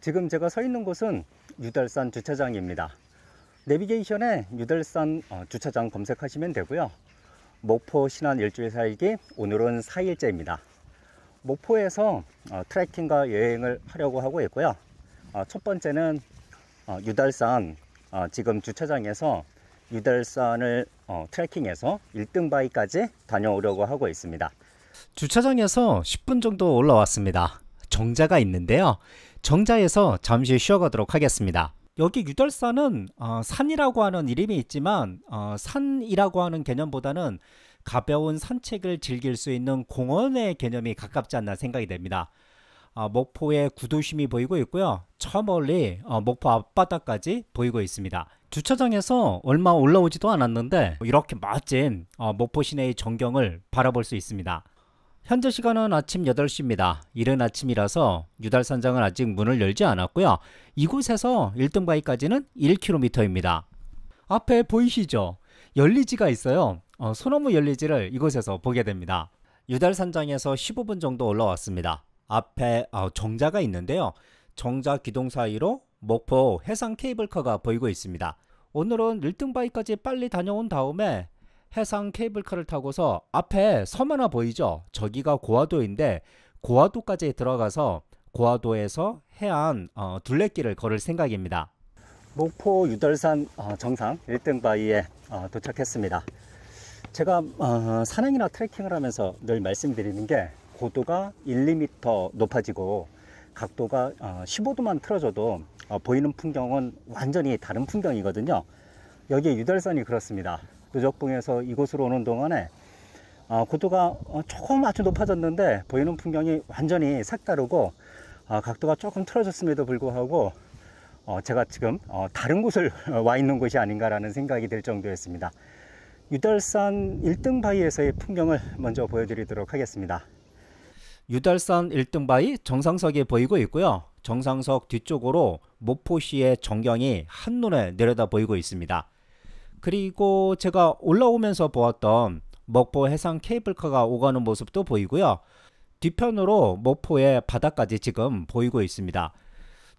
지금 제가 서 있는 곳은 유달산 주차장입니다. 내비게이션에 유달산 주차장 검색하시면 되고요. 목포 신안 일주일 살기, 오늘은 4일째입니다. 목포에서 트레킹과 여행을 하려고 하고 있고요. 첫 번째는 유달산 지금 주차장에서 유달산을 트레킹해서 1등 바위까지 다녀오려고 하고 있습니다. 주차장에서 10분 정도 올라왔습니다. 정자가 있는데요. 정자에서 잠시 쉬어가도록 하겠습니다. 여기 유달산은 산이라고 하는 이름이 있지만 산이라고 하는 개념보다는 가벼운 산책을 즐길 수 있는 공원의 개념이 가깝지 않나 생각이 됩니다. 목포의 구도심이 보이고 있고요. 저 멀리 목포 앞바다까지 보이고 있습니다. 주차장에서 얼마 올라오지도 않았는데 이렇게 멋진 목포 시내의 전경을 바라볼 수 있습니다. 현재 시간은 아침 8시입니다. 이른 아침이라서 유달산장은 아직 문을 열지 않았고요. 이곳에서 1등 바위까지는 1km입니다. 앞에 보이시죠? 열리지가 있어요. 소나무 열리지를 이곳에서 보게 됩니다. 유달산장에서 15분 정도 올라왔습니다. 앞에 정자가 있는데요. 정자 기둥 사이로 목포 해상 케이블카가 보이고 있습니다. 오늘은 1등 바위까지 빨리 다녀온 다음에 해상 케이블카를 타고서 앞에 섬 하나 보이죠? 저기가 고화도인데 고화도까지 들어가서 고화도에서 해안 둘레길을 걸을 생각입니다. 목포 유달산 정상 1등 바위에 도착했습니다. 제가 산행이나 트레킹을 하면서 늘 말씀드리는 게 고도가 1, 2m 높아지고 각도가 15도만 틀어져도 보이는 풍경은 완전히 다른 풍경이거든요. 여기에 유달산이 그렇습니다. 누적봉에서 이곳으로 오는 동안에 고도가 조금 아주 높아졌는데 보이는 풍경이 완전히 색다르고 각도가 조금 틀어졌음에도 불구하고 제가 지금 다른 곳을 와 있는 곳이 아닌가라는 생각이 들 정도였습니다. 유달산 1등 바위에서의 풍경을 먼저 보여드리도록 하겠습니다. 유달산 1등 바위 정상석이 보이고 있고요. 정상석 뒤쪽으로 목포시의 전경이 한눈에 내려다 보이고 있습니다. 그리고 제가 올라오면서 보았던 목포 해상 케이블카가 오가는 모습도 보이고요. 뒤편으로 목포의 바다까지 지금 보이고 있습니다.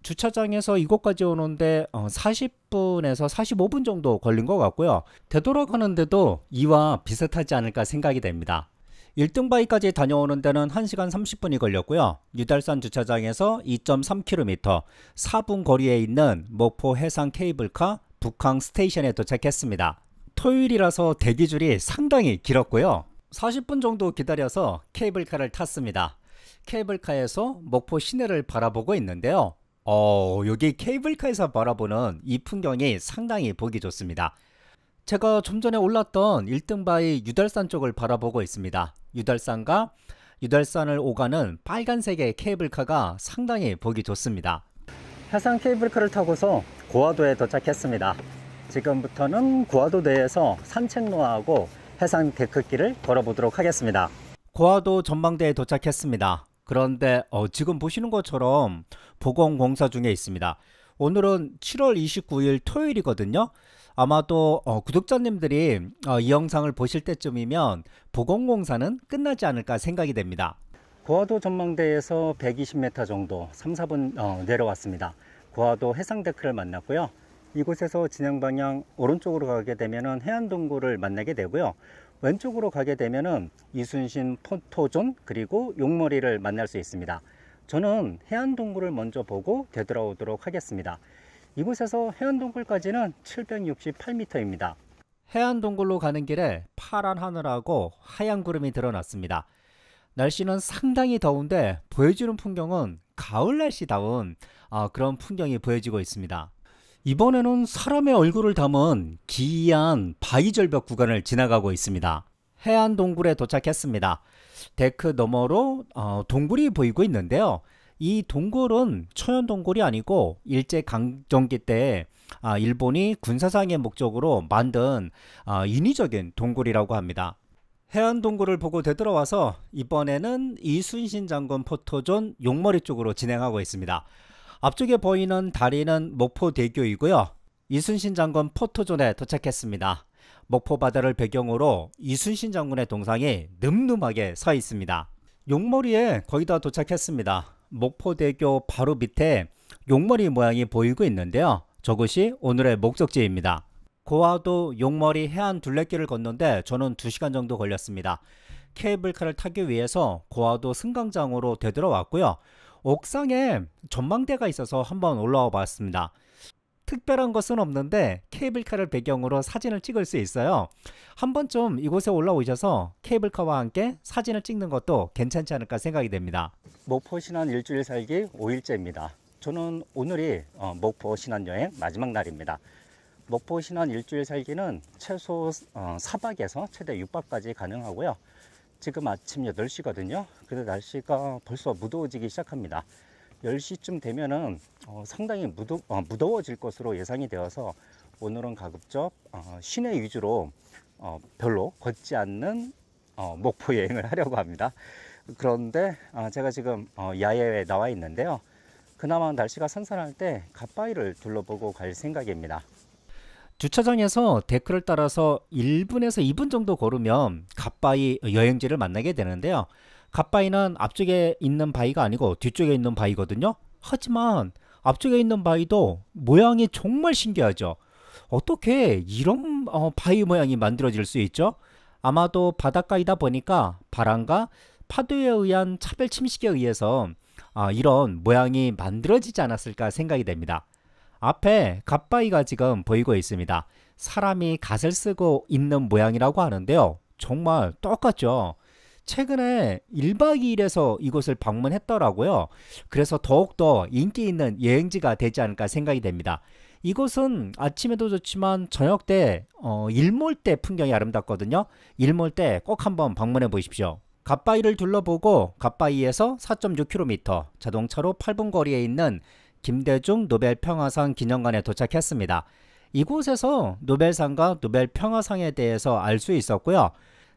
주차장에서 이곳까지 오는데 40분에서 45분 정도 걸린 것 같고요. 되돌아가는데도 이와 비슷하지 않을까 생각이 됩니다. 1등 바위까지 다녀오는 데는 1시간 30분이 걸렸고요. 유달산 주차장에서 2.3km 4분 거리에 있는 목포 해상 케이블카 북항 스테이션에 도착했습니다. 토요일이라서 대기줄이 상당히 길었고요. 40분 정도 기다려서 케이블카를 탔습니다. 케이블카에서 목포 시내를 바라보고 있는데요. 여기 케이블카에서 바라보는 이 풍경이 상당히 보기 좋습니다. 제가 좀 전에 올랐던 1등 바위 유달산 쪽을 바라보고 있습니다. 유달산과 유달산을 오가는 빨간색의 케이블카가 상당히 보기 좋습니다. 해상 케이블카를 타고서 고화도에 도착했습니다. 지금부터는 고화도 내에서 산책로하고 해상 데크길을 걸어보도록 하겠습니다. 고화도 전망대에 도착했습니다. 그런데 지금 보시는 것처럼 보건공사 중에 있습니다. 오늘은 7월 29일 토요일이거든요. 아마도 구독자님들이 이 영상을 보실 때쯤이면 보건공사는 끝나지 않을까 생각이 됩니다. 고화도 전망대에서 120m 정도 3, 4분 내려왔습니다. 고화도 해상데크를 만났고요. 이곳에서 진행 방향 오른쪽으로 가게 되면 해안동굴을 만나게 되고요. 왼쪽으로 가게 되면 이순신 포토존 그리고 용머리를 만날 수 있습니다. 저는 해안동굴을 먼저 보고 되돌아오도록 하겠습니다. 이곳에서 해안동굴까지는 768m입니다. 해안동굴로 가는 길에 파란 하늘하고 하얀 구름이 드러났습니다. 날씨는 상당히 더운데 보여주는 풍경은 가을 날씨다운 그런 풍경이 보여지고 있습니다. 이번에는 사람의 얼굴을 담은 기이한 바위절벽 구간을 지나가고 있습니다. 해안동굴에 도착했습니다. 데크 너머로 동굴이 보이고 있는데요. 이 동굴은 초연동굴이 아니고 일제강점기 때 일본이 군사상의 목적으로 만든 인위적인 동굴이라고 합니다. 해안동굴을 보고 되돌아와서 이번에는 이순신 장군 포토존 용머리 쪽으로 진행하고 있습니다. 앞쪽에 보이는 다리는 목포대교이고요. 이순신 장군 포토존에 도착했습니다. 목포 바다를 배경으로 이순신 장군의 동상이 늠름하게 서 있습니다. 용머리에 거의 다 도착했습니다. 목포대교 바로 밑에 용머리 모양이 보이고 있는데요. 저것이 오늘의 목적지입니다. 고화도 용머리 해안 둘레길을 걷는데 저는 2시간 정도 걸렸습니다. 케이블카를 타기 위해서 고화도 승강장으로 되돌아왔고요. 옥상에 전망대가 있어서 한번 올라와 봤습니다. 특별한 것은 없는데 케이블카를 배경으로 사진을 찍을 수 있어요. 한 번쯤 이곳에 올라오셔서 케이블카와 함께 사진을 찍는 것도 괜찮지 않을까 생각이 됩니다. 목포 신안 일주일 살기 5일째입니다. 저는 오늘이 목포 신안 여행 마지막 날입니다. 목포 신안 일주일 살기는 최소 4박에서 최대 6박까지 가능하고요. 지금 아침 8시거든요. 근데 날씨가 벌써 무더워지기 시작합니다. 10시쯤 되면은 상당히 무더워질 것으로 예상이 되어서 오늘은 가급적 시내 위주로 별로 걷지 않는 목포 여행을 하려고 합니다. 그런데 제가 지금 야외에 나와 있는데요. 그나마 날씨가 선선할 때 갓바위를 둘러보고 갈 생각입니다. 주차장에서 데크를 따라서 1분에서 2분 정도 걸으면 갓바위 여행지를 만나게 되는데요. 갓바위는 앞쪽에 있는 바위가 아니고 뒤쪽에 있는 바위거든요. 하지만 앞쪽에 있는 바위도 모양이 정말 신기하죠. 어떻게 이런 바위 모양이 만들어질 수 있죠? 아마도 바닷가이다 보니까 바람과 파도에 의한 차별 침식에 의해서 이런 모양이 만들어지지 않았을까 생각이 됩니다. 앞에 갓바위가 지금 보이고 있습니다. 사람이 갓을 쓰고 있는 모양이라고 하는데요. 정말 똑같죠. 최근에 1박 2일에서 이곳을 방문했더라고요. 그래서 더욱더 인기 있는 여행지가 되지 않을까 생각이 됩니다. 이곳은 아침에도 좋지만 저녁 때 일몰 때 풍경이 아름답거든요. 일몰 때 꼭 한번 방문해 보십시오. 갓바위를 둘러보고 갓바위에서 4.6km 자동차로 8분 거리에 있는 김대중 노벨평화상 기념관에 도착했습니다. 이곳에서 노벨상과 노벨평화상에 대해서 알 수 있었고요.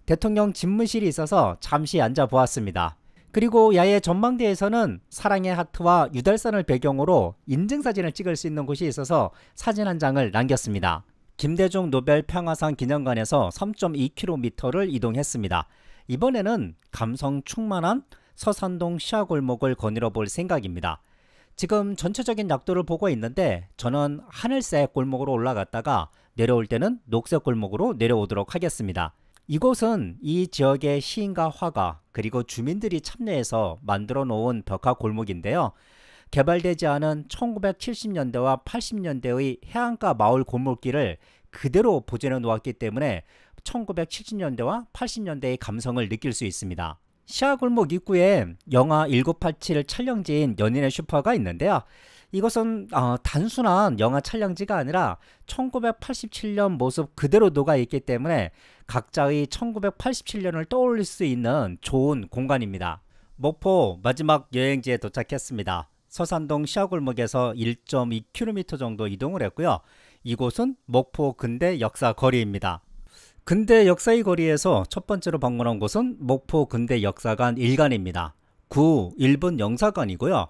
대통령 집무실이 있어서 잠시 앉아 보았습니다. 그리고 야외 전망대에서는 사랑의 하트와 유달산을 배경으로 인증사진을 찍을 수 있는 곳이 있어서 사진 한 장을 남겼습니다. 김대중 노벨평화상 기념관에서 3.2km를 이동했습니다. 이번에는 감성 충만한 서산동 시야골목을 거닐어 볼 생각입니다. 지금 전체적인 약도를 보고 있는데 저는 하늘색 골목으로 올라갔다가 내려올 때는 녹색 골목으로 내려오도록 하겠습니다. 이곳은 이 지역의 시인과 화가 그리고 주민들이 참여해서 만들어 놓은 벽화 골목인데요. 개발되지 않은 1970년대와 80년대의 해안가 마을 골목길을 그대로 보존해 놓았기 때문에 1970년대와 80년대의 감성을 느낄 수 있습니다. 시야골목 입구에 영화 1987 촬영지인 연인의 슈퍼가 있는데요. 이것은 단순한 영화 촬영지가 아니라 1987년 모습 그대로 녹아있기 때문에 각자의 1987년을 떠올릴 수 있는 좋은 공간입니다. 목포 마지막 여행지에 도착했습니다. 서산동 시야골목에서 1.2km 정도 이동을 했고요. 이곳은 목포 근대 역사 거리입니다. 근대 역사의 거리에서 첫 번째로 방문한 곳은 목포 근대 역사관 1관입니다. 구 1분 영사관이고요.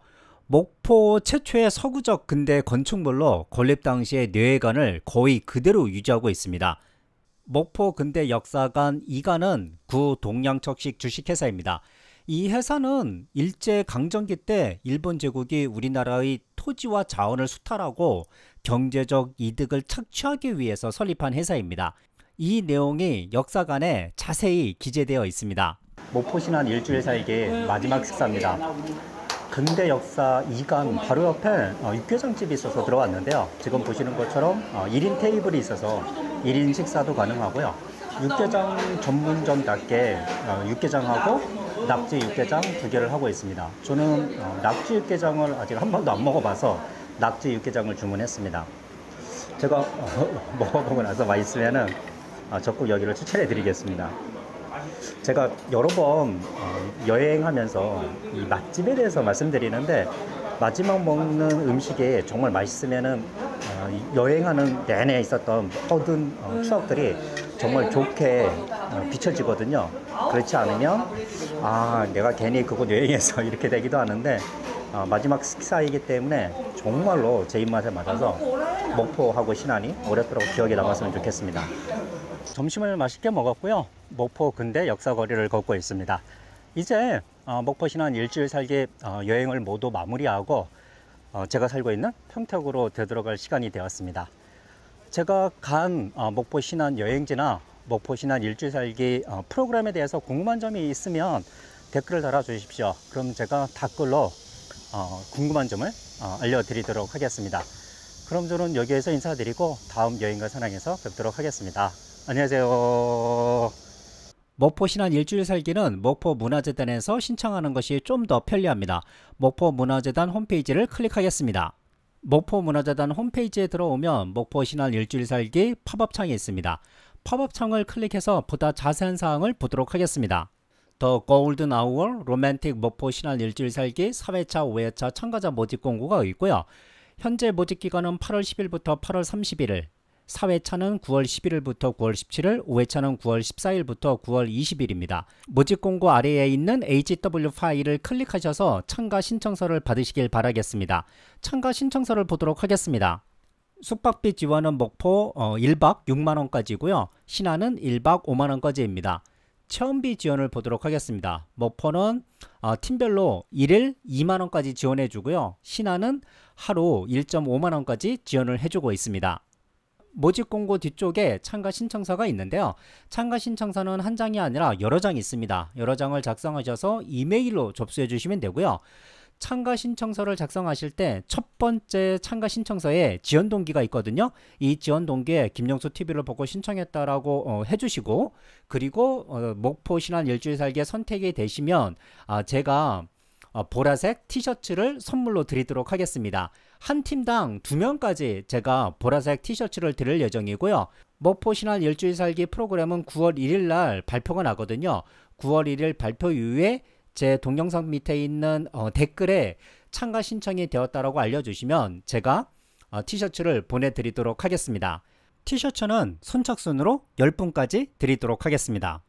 목포 최초의 서구적 근대 건축물로 건립 당시의 뇌회관을 거의 그대로 유지하고 있습니다. 목포 근대 역사관 2관은 구 동양척식 주식회사입니다. 이 회사는 일제강점기 때 일본 제국이 우리나라의 토지와 자원을 수탈하고 경제적 이득을 착취하기 위해서 설립한 회사입니다. 이 내용이 역사관에 자세히 기재되어 있습니다. 목포 신안 일주일 살기 마지막 식사입니다. 근대 역사 2관 바로 옆에 육개장집이 있어서 들어왔는데요. 지금 보시는 것처럼 1인 테이블이 있어서 1인 식사도 가능하고요. 육개장 전문점답게 육개장하고 낙지 육개장 2개를 하고 있습니다. 저는 낙지 육개장을 아직 한 번도 안 먹어봐서 낙지 육개장을 주문했습니다. 제가 먹어보고 나서 맛있으면은 적극 여기를 추천해 드리겠습니다. 제가 여러 번 여행하면서 이 맛집에 대해서 말씀드리는데 마지막 먹는 음식이 정말 맛있으면은 여행하는 내내 있었던 모든 추억들이 정말 좋게 비춰지거든요. 그렇지 않으면 내가 괜히 그곳 여행해서 이렇게 되기도 하는데 마지막 식사이기 때문에 정말로 제 입맛에 맞아서 목포하고 신안이 오랫도록 기억에 남았으면 좋겠습니다. 점심을 맛있게 먹었고요. 목포 근대 역사거리를 걷고 있습니다. 이제 목포 신안 일주일 살기 여행을 모두 마무리하고 제가 살고 있는 평택으로 되돌아갈 시간이 되었습니다. 제가 간 목포 신안 여행지나 목포 신안 일주일 살기 프로그램에 대해서 궁금한 점이 있으면 댓글을 달아 주십시오. 그럼 제가 댓글로 궁금한 점을 알려드리도록 하겠습니다. 그럼 저는 여기에서 인사드리고 다음 여행과 사랑에서 뵙도록 하겠습니다. 안녕하세요. 목포 신안 일주일 살기는 목포 문화재단에서 신청하는 것이 좀 더 편리합니다. 목포 문화재단 홈페이지를 클릭하겠습니다. 목포 문화재단 홈페이지에 들어오면 목포 신안 일주일 살기 팝업 창이 있습니다. 팝업 창을 클릭해서 보다 자세한 사항을 보도록 하겠습니다. 더 골든 아워 로맨틱 목포 신안 일주일 살기 4회차 5회차 참가자 모집 공고가 있고요. 현재 모집 기간은 8월 10일부터 8월 31일, 4회차는 9월 11일부터 9월 17일, 5회차는 9월 14일부터 9월 20일입니다. 모집 공고 아래에 있는 HW 파일을 클릭하셔서 참가 신청서를 받으시길 바라겠습니다. 참가 신청서를 보도록 하겠습니다. 숙박비 지원은 목포 1박 6만원까지고요. 신안은 1박 5만원까지입니다. 체험비 지원을 보도록 하겠습니다. 목포는 팀별로 1일 2만원까지 지원해 주고요. 신안은 하루 1.5만원까지 지원을 해주고 있습니다. 모집 공고 뒤쪽에 참가 신청서가 있는데요. 참가 신청서는 한 장이 아니라 여러 장이 있습니다. 여러 장을 작성하셔서 이메일로 접수해 주시면 되고요. 참가 신청서를 작성하실 때 첫 번째 참가 신청서에 지원 동기가 있거든요. 이 지원 동기에 김영수 TV를 보고 신청했다라고 해주시고, 그리고 목포 신안 일주일 살기에 선택이 되시면 제가 보라색 티셔츠를 선물로 드리도록 하겠습니다. 한 팀당 2명까지 제가 보라색 티셔츠를 드릴 예정이고요. 목포 신안 일주일 살기 프로그램은 9월 1일 날 발표가 나거든요. 9월 1일 발표 이후에 제 동영상 밑에 있는 댓글에 참가 신청이 되었다라고 알려주시면 제가 티셔츠를 보내드리도록 하겠습니다. 티셔츠는 선착순으로 10분까지 드리도록 하겠습니다.